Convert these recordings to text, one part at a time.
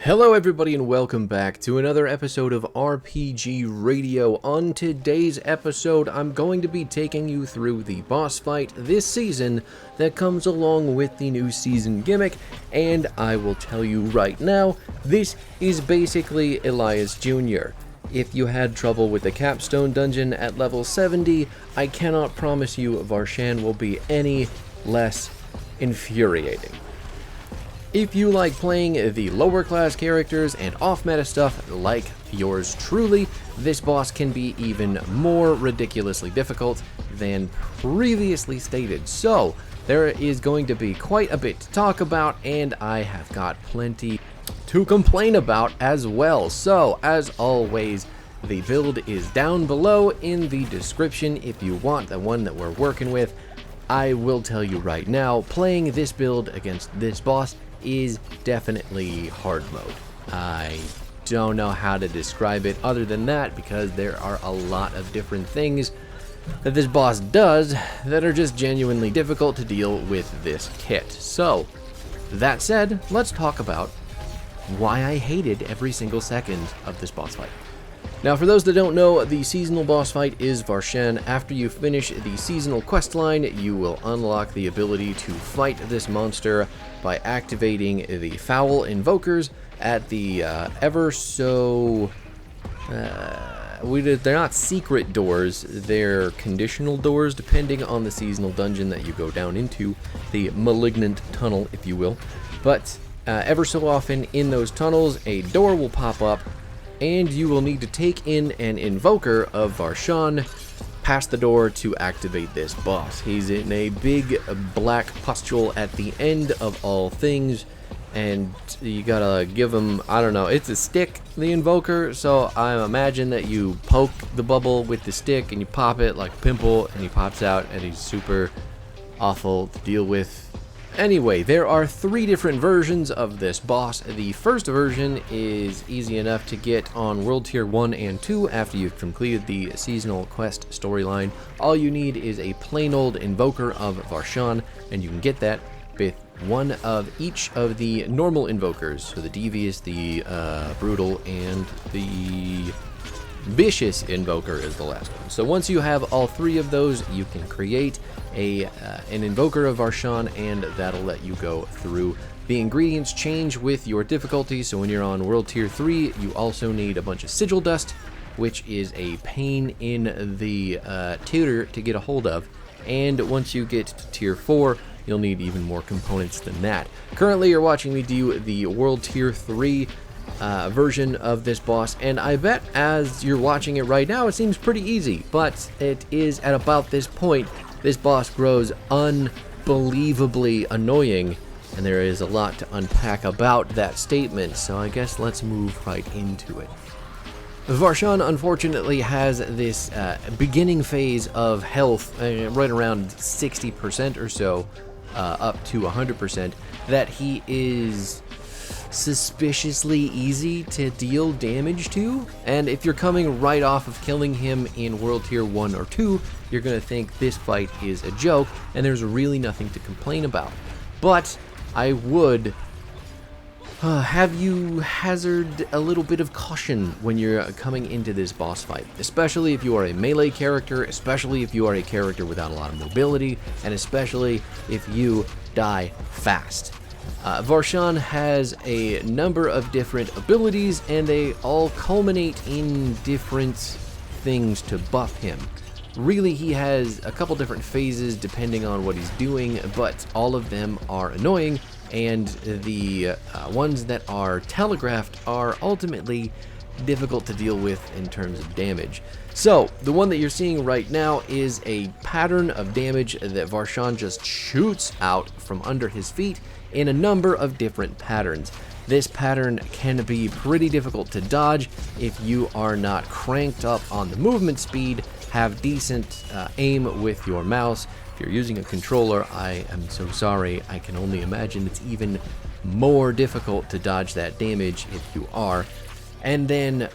Hello everybody and welcome back to another episode of RPG Radio. On today's episode, I'm going to be taking you through the boss fight this season that comes along with the new season gimmick, and I will tell you right now, this is basically Elias Jr. If you had trouble with the capstone dungeon at level 70, I cannot promise you Varshan will be any less infuriating. If you like playing the lower class characters and off-meta stuff like yours truly, this boss can be even more ridiculously difficult than previously stated. So, there is going to be quite a bit to talk about, and I have got plenty to complain about as well. So, as always, the build is down below in the description if you want the one that we're working with. I will tell you right now, playing this build against this boss is definitely hard mode. I don't know how to describe it other than that, because there are a lot of different things that this boss does that are just genuinely difficult to deal with this kit. So, that said, let's talk about why I hated every single second of this boss fight. Now, for those that don't know, the seasonal boss fight is Varshan. After you finish the seasonal questline, you will unlock the ability to fight this monster by activating the foul invokers at the they're not secret doors, they're conditional doors depending on the seasonal dungeon that you go down into, the malignant tunnel if you will. But ever so often in those tunnels a door will pop up and you will need to take in an invoker of Varshan past the door to activate this boss. He's in a big black pustule at the end of all things, and you gotta give him, I don't know, it's a stick, the invoker, so I imagine that you poke the bubble with the stick and you pop it like a pimple and he pops out, and he's super awful to deal with. Anyway, there are 3 different versions of this boss. The first version is easy enough to get on World Tier 1 and 2 after you've completed the seasonal quest storyline. All you need is a plain old invoker of Varshan, and you can get that with one of each of the normal invokers. So the devious, the brutal, and the vicious invoker is the last one. So once you have all 3 of those, you can create an invoker of Varshan, and that'll let you go through. The ingredients change with your difficulty, so when you're on World Tier 3, you also need a bunch of sigil dust, which is a pain in the tutor to get a hold of, and once you get to Tier 4, you'll need even more components than that. Currently, you're watching me do the World Tier 3 version of this boss, and I bet as you're watching it right now it seems pretty easy, but it is at about this point this boss grows unbelievably annoying, and there is a lot to unpack about that statement, so I guess let's move right into it. Varshan unfortunately has this beginning phase of health right around 60% or so, up to 100%, that he is suspiciously easy to deal damage to, and if you're coming right off of killing him in World Tier 1 or 2, you're gonna think this fight is a joke and there's really nothing to complain about. But I would have you hazard a little bit of caution when you're coming into this boss fight, especially if you are a melee character, especially if you are a character without a lot of mobility, and especially if you die fast. Varshan has a number of different abilities, and they all culminate in different things to buff him. Really, he has a couple different phases depending on what he's doing, but all of them are annoying, and the ones that are telegraphed are ultimately difficult to deal with in terms of damage. So, the one that you're seeing right now is a pattern of damage that Varshan just shoots out from under his feet in a number of different patterns. This pattern can be pretty difficult to dodge if you are not cranked up on the movement speed, have decent aim with your mouse. If you're using a controller, I am so sorry, I can only imagine it's even more difficult to dodge that damage if you are. And then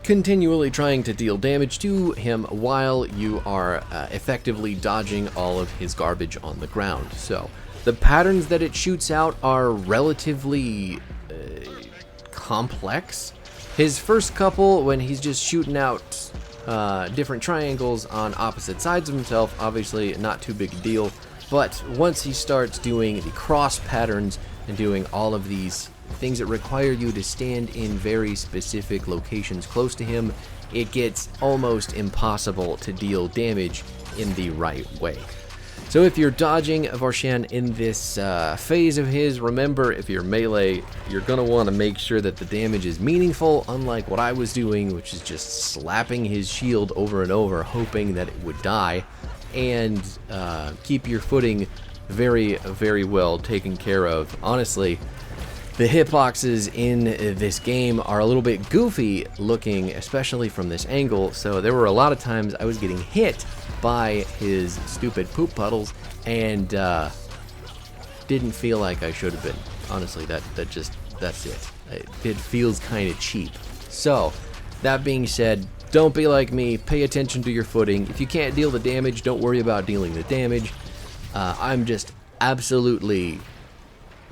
continually trying to deal damage to him while you are effectively dodging all of his garbage on the ground. So the patterns that it shoots out are relatively complex. His first couple, when he's just shooting out different triangles on opposite sides of himself, obviously not too big a deal. But once he starts doing the cross patterns and doing all of these things that require you to stand in very specific locations close to him, it gets almost impossible to deal damage in the right way. So if you're dodging Varshan in this phase of his, remember, if you're melee, you're going to want to make sure that the damage is meaningful, unlike what I was doing, which is just slapping his shield over and over, hoping that it would die, and keep your footing very, very well taken care of. Honestly, the hitboxes in this game are a little bit goofy looking, especially from this angle, so there were a lot of times I was getting hit by his stupid poop puddles and didn't feel like I should have been. Honestly, that's it. It feels kind of cheap. So, that being said, don't be like me, pay attention to your footing. If you can't deal the damage, don't worry about dealing the damage. I'm just absolutely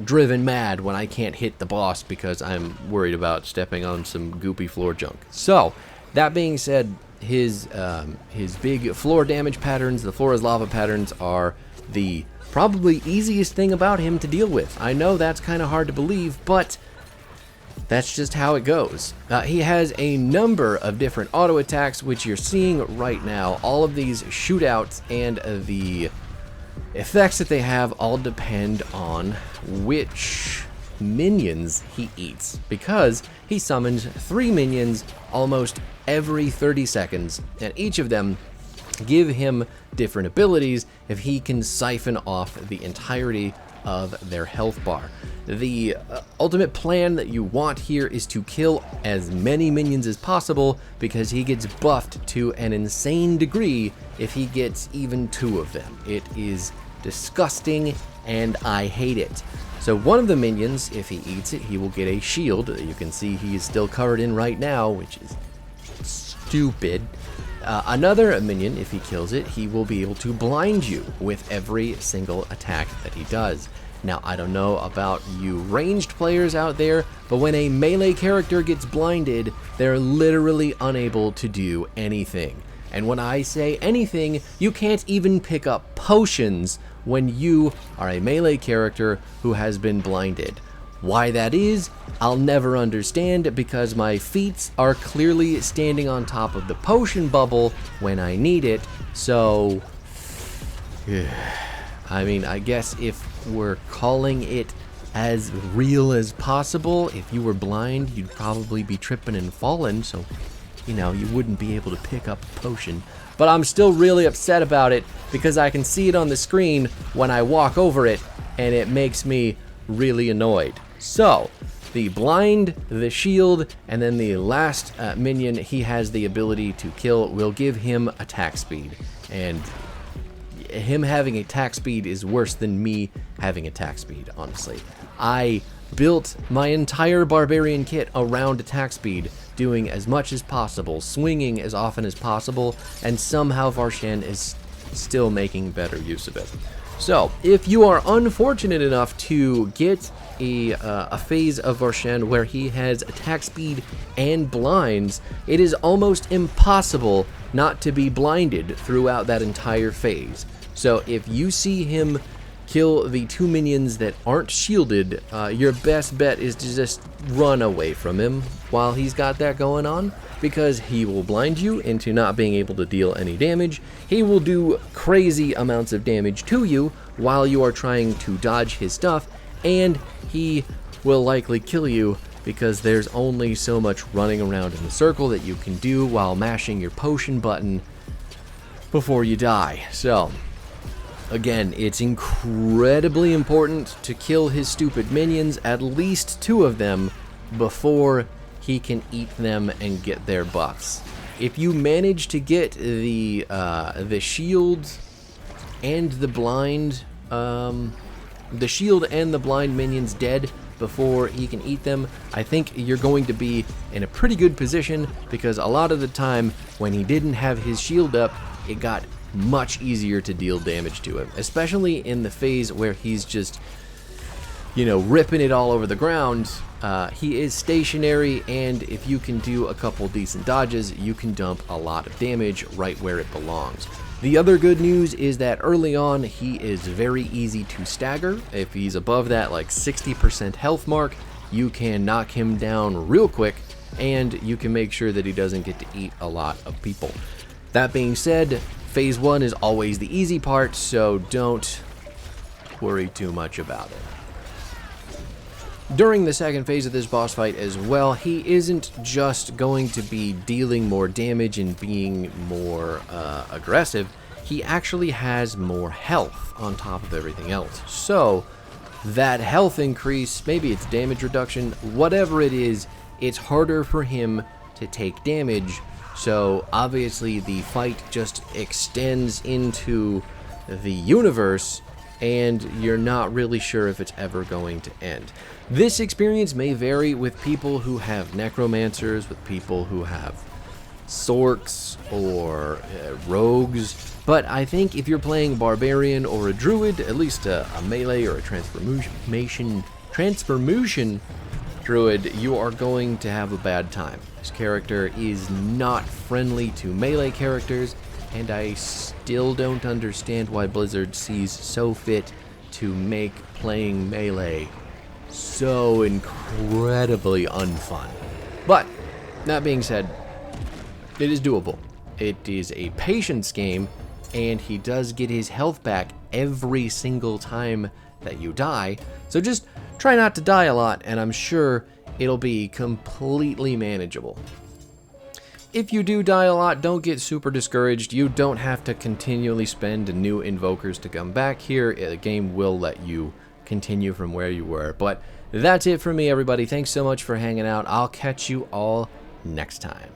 driven mad when I can't hit the boss because I'm worried about stepping on some goopy floor junk. So, that being said, his big floor damage patterns, the floor is lava patterns, are the probably easiest thing about him to deal with. I know that's kind of hard to believe, but that's just how it goes. He has a number of different auto attacks, which you're seeing right now. All of these shootouts and the effects that they have all depend on which minions he eats, because he summons 3 minions almost every 30 seconds, and each of them give him different abilities if he can siphon off the entirety of their health bar. The ultimate plan that you want here is to kill as many minions as possible, because he gets buffed to an insane degree if he gets even 2 of them. It is disgusting and I hate it. So one of the minions, if he eats it, he will get a shield that you can see he is still covered in right now, which is stupid. Another minion, if he kills it, he will be able to blind you with every single attack that he does. Now, I don't know about you ranged players out there, but when a melee character gets blinded, they're literally unable to do anything. And when I say anything, you can't even pick up potions when you are a melee character who has been blinded. Why that is, I'll never understand, because my feet are clearly standing on top of the potion bubble when I need it. So, I mean, I guess if we're calling it as real as possible, if you were blind, you'd probably be tripping and falling, so, you know, you wouldn't be able to pick up a potion. But I'm still really upset about it, because I can see it on the screen when I walk over it, and it makes me really annoyed. So, the blind, the shield, and then the last minion he has the ability to kill will give him attack speed. And him having attack speed is worse than me having attack speed, honestly. I built my entire barbarian kit around attack speed, doing as much as possible, swinging as often as possible, and somehow Varshan is still making better use of it. So, if you are unfortunate enough to get a phase of Varshan where he has attack speed and blinds, it is almost impossible not to be blinded throughout that entire phase. So, if you see him kill the 2 minions that aren't shielded, your best bet is to just run away from him while he's got that going on, because he will blind you into not being able to deal any damage. He will do crazy amounts of damage to you while you are trying to dodge his stuff, and he will likely kill you because there's only so much running around in the circle that you can do while mashing your potion button before you die. So, again, it's incredibly important to kill his stupid minions, at least 2 of them, before he can eat them and get their buffs. If you manage to get the shield and the blind, minions dead before he can eat them, I think you're going to be in a pretty good position, because a lot of the time when he didn't have his shield up, it got much easier to deal damage to him, especially in the phase where he's just you know, ripping it all over the ground. He is stationary, and if you can do a couple decent dodges, you can dump a lot of damage right where it belongs. The other good news is that early on, he is very easy to stagger. If he's above that like 60% health mark, you can knock him down real quick, and you can make sure that he doesn't get to eat a lot of people. That being said, phase 1 is always the easy part, so don't worry too much about it. During the second phase of this boss fight as well, he isn't just going to be dealing more damage and being more aggressive. He actually has more health on top of everything else. So that health increase, maybe it's damage reduction, whatever it is, it's harder for him to take damage. So obviously the fight just extends into the universe, and you're not really sure if it's ever going to end. This experience may vary with people who have necromancers, with people who have sorks or rogues, but I think if you're playing barbarian or a druid, at least a melee or a transformation druid, you are going to have a bad time. This character is not friendly to melee characters, and I still don't understand why Blizzard sees so fit to make playing melee so incredibly unfun. But, that being said, it is doable. It is a patience game, and he does get his health back every single time that you die, so just try not to die a lot, and I'm sure it'll be completely manageable. If you do die a lot, don't get super discouraged. You don't have to continually spend new invokers to come back here. The game will let you continue from where you were. But that's it for me, everybody. Thanks so much for hanging out. I'll catch you all next time.